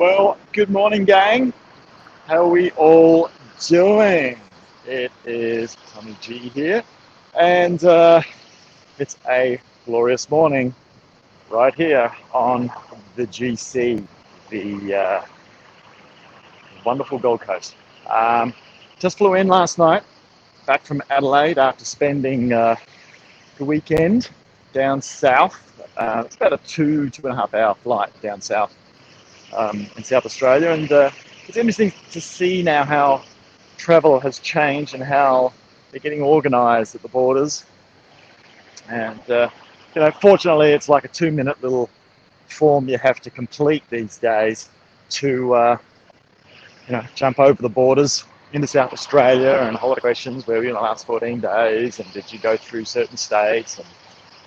Well, good morning, gang. How are we all doing? It is Tommy G here, and it's a glorious morning right here on the GC, the wonderful Gold Coast. Just flew in last night, back from Adelaide after spending the weekend down south. It's about a 2.5 hour flight down south in South Australia, and it's interesting to see now how travel has changed and how they're getting organised at the borders. And fortunately, it's like a 2-minute little form you have to complete these days to jump over the borders into South Australia, and a whole lot of questions. Where were you in the last 14 days, and did you go through certain states?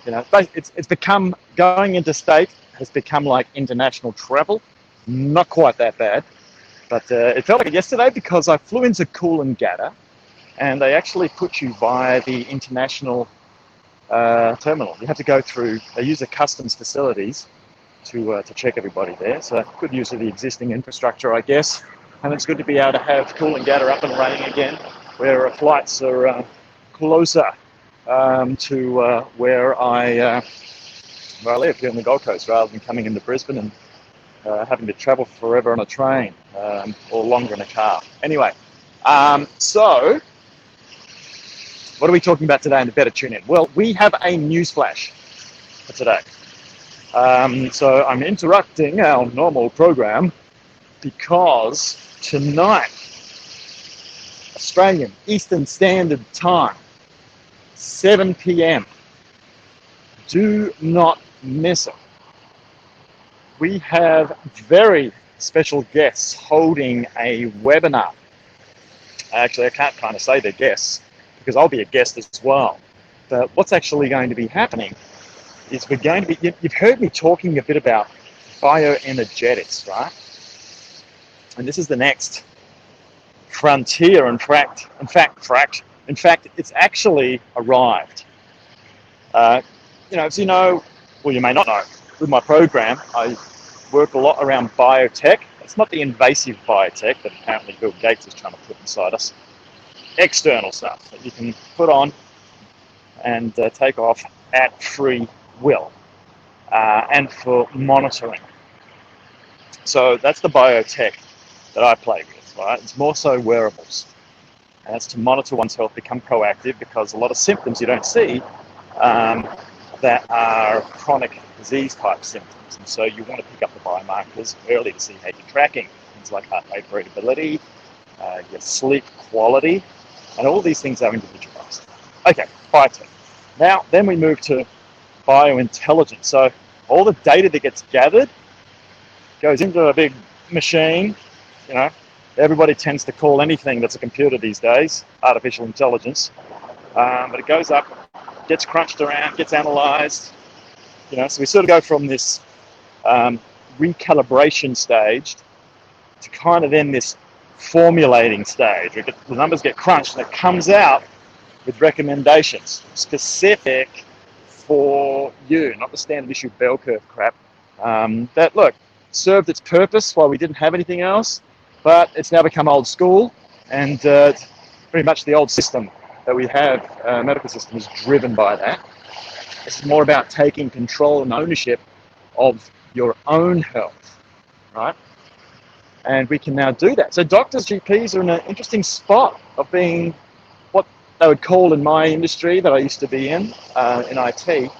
And it's become, going interstate has become like international travel. Not quite that bad, but it felt like it yesterday because I flew into Coolangatta, and they actually put you via the international terminal. You have to go through, they use the customs facilities to check everybody there. So good use of the existing infrastructure, I guess. And it's good to be able to have Coolangatta up and running again, where flights are closer to where I live here on the Gold Coast, rather than coming into Brisbane and having to travel forever on a train or longer in a car. Anyway, so what are we talking about today, and better tune in? Well, we have a news flash for today. So I'm interrupting our normal program because tonight, Australian Eastern Standard Time, 7 p.m. Do not miss it. We have very special guests holding a webinar. Actually, I can't kind of say they're guests because I'll be a guest as well. But what's actually going to be happening is we're going to be, you've heard me talking a bit about bioenergetics, right? And this is the next frontier. In fact, it's actually arrived. As you know, well, you may not know, with my program, I work a lot around biotech. It's not the invasive biotech that apparently Bill Gates is trying to put inside us. External stuff that you can put on and take off at free will, and for monitoring. So that's the biotech that I play with, right? It's more so wearables. And it's to monitor one's health, become proactive, because a lot of symptoms you don't see that are chronic disease type symptoms. And so you want to pick up the biomarkers early to see how you're tracking. Things like heart rate variability, your sleep quality, and all these things are individualized. Okay, biotech. Now, then we move to biointelligence. So all the data that gets gathered goes into a big machine. Everybody tends to call anything that's a computer these days artificial intelligence. But it goes up, gets crunched around, gets analyzed. So we sort of go from this recalibration stage to kind of then this formulating stage. The numbers get crunched, and it comes out with recommendations specific for you, not the standard issue bell curve crap. That, look, served its purpose while we didn't have anything else, but it's now become old school, and it's pretty much the old system that we have, medical system, is driven by that. It's more about taking control and ownership of your own health, right? And we can now do that. So doctors, GPs are in an interesting spot of being what they would call in my industry that I used to be in IT,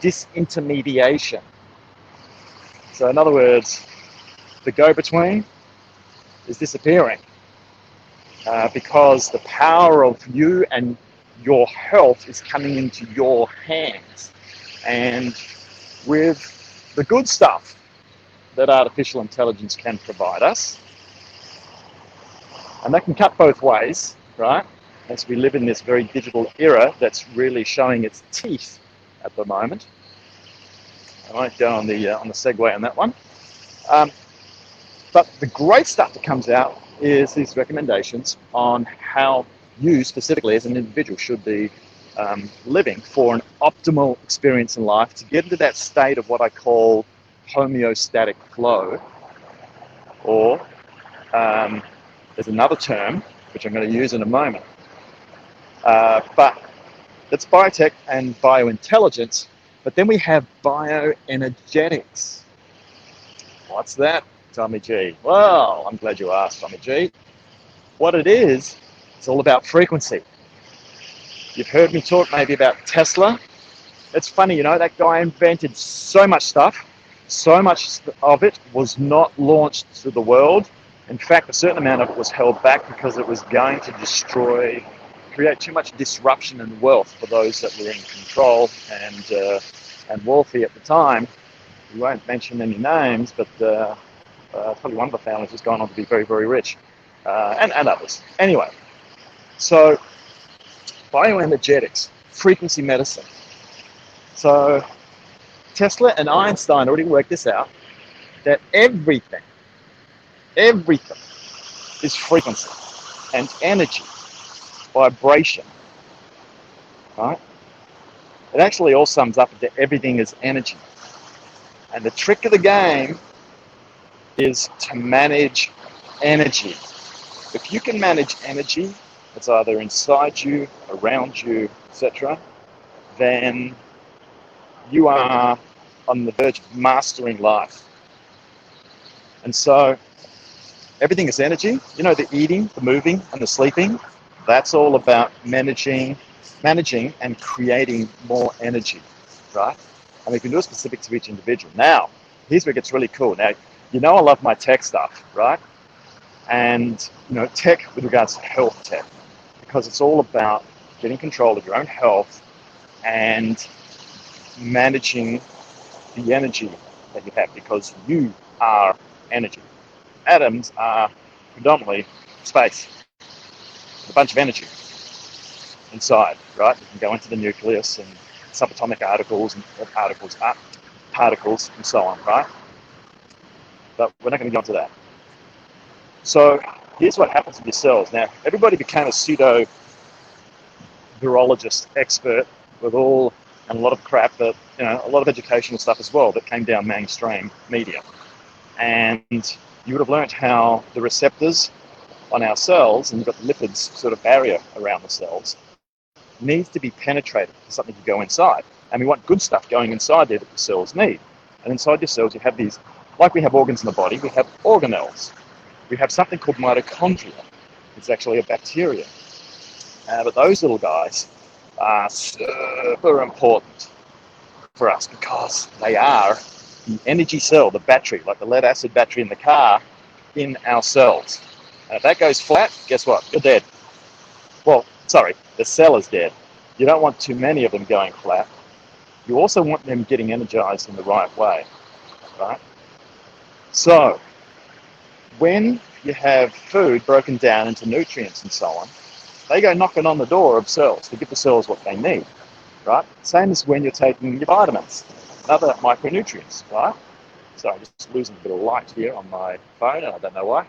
disintermediation. So in other words, the go-between is disappearing. Because the power of you and your health is coming into your hands. And with the good stuff that artificial intelligence can provide us, and that can cut both ways, right? As we live in this very digital era that's really showing its teeth at the moment. I won't go on the segue on that one. But the great stuff that comes out is these recommendations on how you specifically as an individual should be living for an optimal experience in life, to get into that state of what I call homeostatic flow, or there's another term which I'm going to use in a moment. But that's biotech and biointelligence. But then we have bioenergetics. What's that, Tommy G? Well, I'm glad you asked, Tommy G. What it is, it's all about frequency. You've heard me talk maybe about Tesla. It's funny, that guy invented so much stuff. So much of it was not launched to the world. In fact, a certain amount of it was held back because it was going to create too much disruption and wealth for those that were in control and wealthy at the time. We won't mention any names, but probably one of the families has gone on to be very, very rich, and others. Anyway, so bioenergetics, frequency medicine. So Tesla and Einstein already worked this out, that everything is frequency and energy, vibration, right? It actually all sums up into everything is energy. And the trick of the game is to manage energy. If you can manage energy, it's either inside you, around you, etc., then you are on the verge of mastering life. And so everything is energy. The eating, the moving, and the sleeping, that's all about managing and creating more energy, right? And we can do it specific to each individual. Now, here's where it gets really cool. Now, I love my tech stuff, right? And, tech with regards to health tech, because it's all about getting control of your own health and managing the energy that you have, because you are energy. Atoms are predominantly space, a bunch of energy inside, right? You can go into the nucleus and subatomic particles and so on, right? But we're not going to go into that. So here's what happens with your cells. Now, everybody became a pseudo virologist expert with and a lot of crap that, a lot of educational stuff as well that came down mainstream media. And you would have learnt how the receptors on our cells, and you've got the lipids sort of barrier around the cells, needs to be penetrated for something to go inside. And we want good stuff going inside there that the cells need. And inside your cells, you have these, like we have organs in the body, we have organelles. We have something called mitochondria. It's actually a bacteria. But those little guys are super important for us because they are the energy cell, the battery, like the lead acid battery in the car, in our cells. And if that goes flat, guess what? You're dead. Well, sorry, the cell is dead. You don't want too many of them going flat. You also want them getting energized in the right way, right? So, when you have food broken down into nutrients and so on, they go knocking on the door of cells to give the cells what they need, right? Same as when you're taking your vitamins, other micronutrients, right? So I'm just losing a bit of light here on my phone, and I don't know why.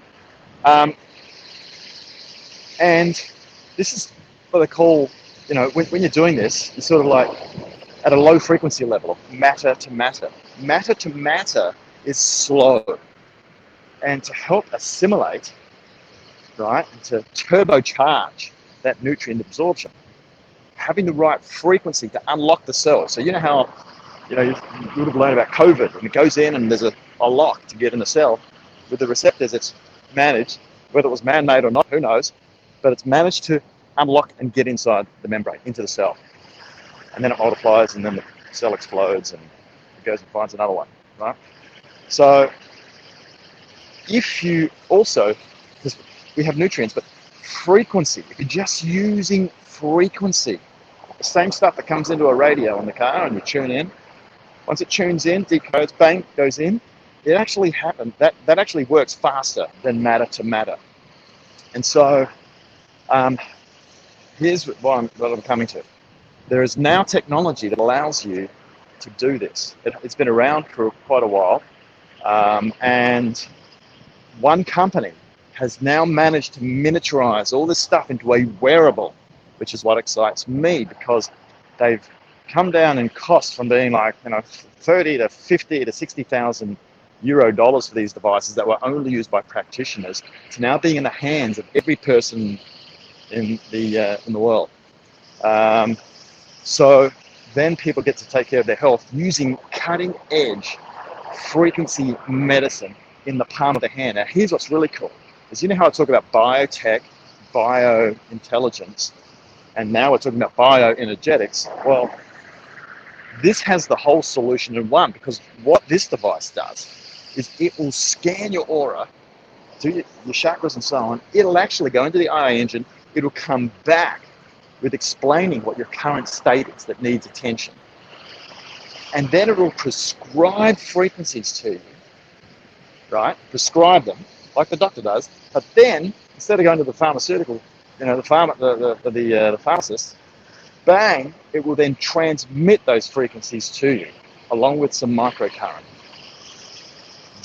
And this is what they call, when you're doing this, you're sort of like at a low frequency level, matter to matter. Matter to matter is slow. And to help assimilate, right, and to turbocharge that nutrient absorption, having the right frequency to unlock the cell. So how, you would have learned about COVID, and it goes in and there's a lock to get in the cell. With the receptors, it's managed, whether it was man-made or not, who knows, but it's managed to unlock and get inside the membrane, into the cell. And then it multiplies, and then the cell explodes, and it goes and finds another one, right? So if you also, because we have nutrients, but frequency, if you're just using frequency, the same stuff that comes into a radio in the car and you tune in, once it tunes in, decodes, bang, goes in, it actually happens, that actually works faster than matter to matter. And so here's what I'm coming to. There is now technology that allows you to do this. It's been around for quite a while, and one company has now managed to miniaturize all this stuff into a wearable, which is what excites me, because they've come down in cost from being like, $30,000 to $50,000 to $60,000 euro dollars for these devices that were only used by practitioners to now being in the hands of every person in the world. So then people get to take care of their health using cutting edge frequency medicine in the palm of the hand. Now here's what's really cool, is you know how I talk about biotech, biointelligence, and now we're talking about bioenergetics. Well, this has the whole solution in one, because what this device does is it will scan your aura, do your chakras and so on. It'll actually go into the AI engine. It'll come back with explaining what your current state is that needs attention. And then it will prescribe frequencies to you, right? Prescribe them, like the doctor does. But then, instead of going to the pharmaceutical, the pharmacist, bang, it will then transmit those frequencies to you, along with some microcurrent.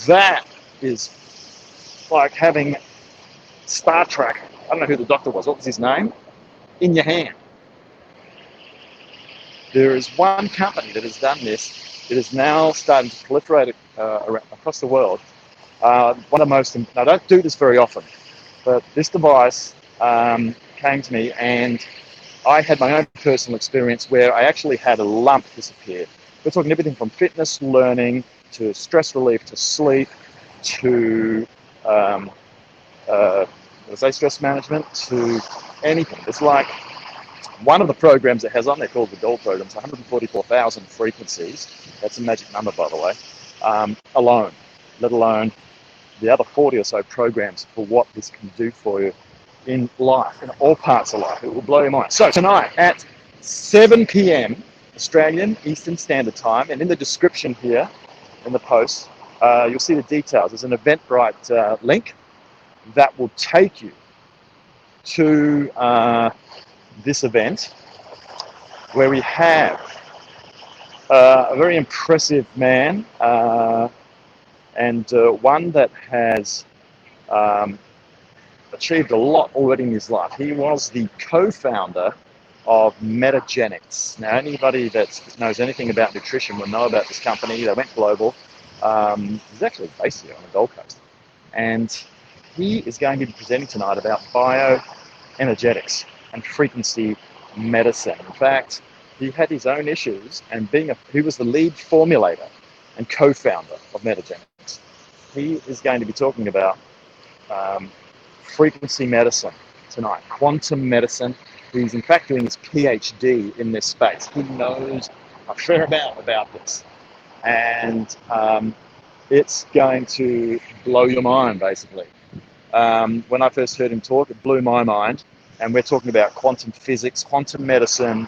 That is like having Star Trek, I don't know who the doctor was, what was his name? In your hand. There is one company that has done this. It is now starting to proliferate across the world. One of the most, I don't do this very often, but this device came to me, and I had my own personal experience where I actually had a lump disappear. We're talking everything from fitness, learning, to stress relief, to sleep, to stress management, to anything. It's like one of the programs it has on there, called the Gold Program, it's 144,000 frequencies. That's a magic number, by the way, alone, let alone the other 40 or so programs for what this can do for you in life, in all parts of life. It will blow your mind. So tonight at 7 p.m. Australian Eastern Standard Time, and in the description here, in the post, you'll see the details. There's an Eventbrite link that will take you to this event, where we have a very impressive man, and one that has achieved a lot already in his life. He was the co-founder of Metagenics. Now, anybody that knows anything about nutrition will know about this company. They went global. He's actually based here on the Gold Coast. And he is going to be presenting tonight about bioenergetics and frequency medicine. In fact, he had his own issues, and he was the lead formulator and co-founder of Metagenics. He is going to be talking about frequency medicine tonight, quantum medicine. He's in fact doing his PhD in this space. He knows a fair amount about this, and it's going to blow your mind, basically. When I first heard him talk, it blew my mind, and we're talking about quantum physics, quantum medicine,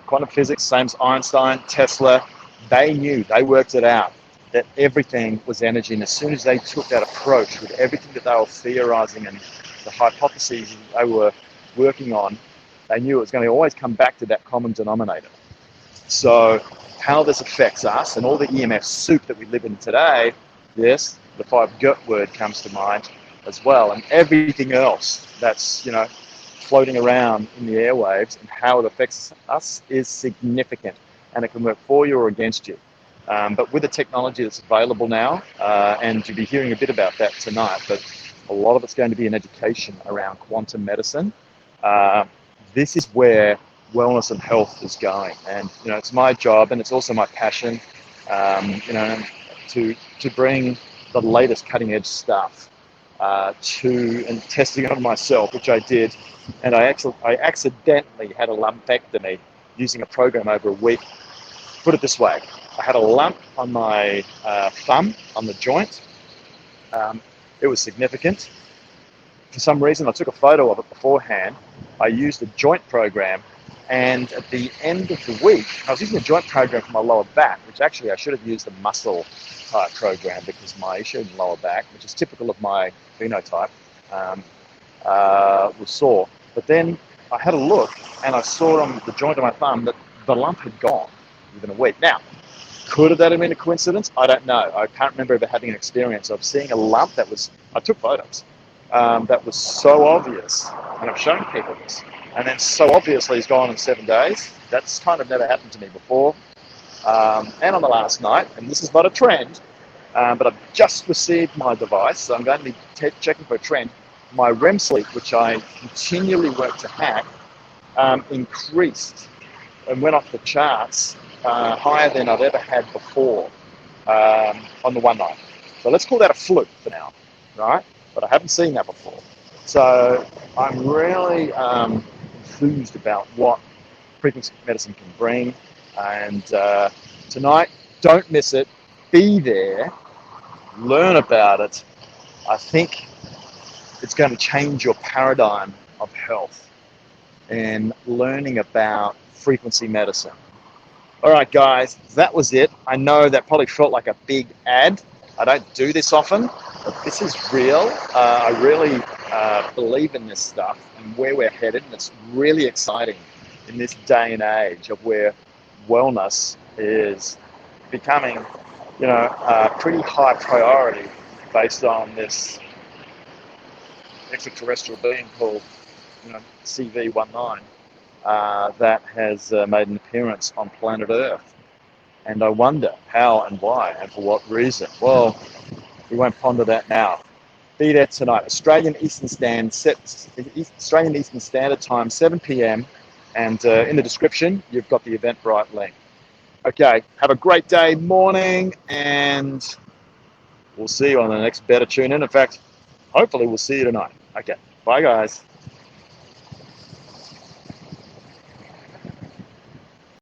quantum physics, same as Einstein, Tesla. They worked it out, that everything was energy, and as soon as they took that approach with everything that they were theorizing and the hypotheses they were working on, they knew it was going to always come back to that common denominator. So how this affects us and all the EMF soup that we live in today, yes, the 5G word comes to mind as well, and everything else that's floating around in the airwaves and how it affects us is significant, and it can work for you or against you. But with the technology that's available now, and you'll be hearing a bit about that tonight, but a lot of it's going to be an education around quantum medicine. This is where wellness and health is going, and it's my job, and it's also my passion, to bring the latest cutting edge stuff and testing it on myself, which I did, and I accidentally had a lumpectomy using a program over a week. Put it this way, I had a lump on my thumb, on the joint. It was significant. For some reason, I took a photo of it beforehand. I used the joint program, and at the end of the week, I was using the joint program for my lower back, which actually I should have used the muscle type program, because my issue in the lower back, which is typical of my phenotype, was sore. But then I had a look, and I saw on the joint of my thumb that the lump had gone within a week. Now, could that have been a coincidence? I don't know. I can't remember ever having an experience of seeing a lump I took photos, that was so obvious, and I've shown people this, and then so obviously it's gone in 7 days. That's kind of never happened to me before. And on the last night, and this is not a trend, But I've just received my device, so I'm going to be checking for a trend. My REM sleep, which I continually work to hack, increased and went off the charts, higher than I've ever had before, on the one night. So let's call that a fluke for now, right? But I haven't seen that before. So I'm really enthused about what frequency medicine can bring. And tonight, don't miss it. Be there, learn about it. I think it's going to change your paradigm of health and learning about frequency medicine. All right, guys, that was it. I know that probably felt like a big ad. I don't do this often, but this is real. I really believe in this stuff and where we're headed, and it's really exciting in this day and age of where wellness is becoming, a pretty high priority based on this extraterrestrial being called, CV19. That has made an appearance on planet Earth. And I wonder how and why and for what reason. Well, we won't ponder that now. Be there tonight, Australian Eastern Standard Time, 7 p.m. And in the description, you've got the Eventbrite link. Okay, have a great day, morning, and we'll see you on the next Better Tune In. In fact, hopefully we'll see you tonight. Okay, bye guys.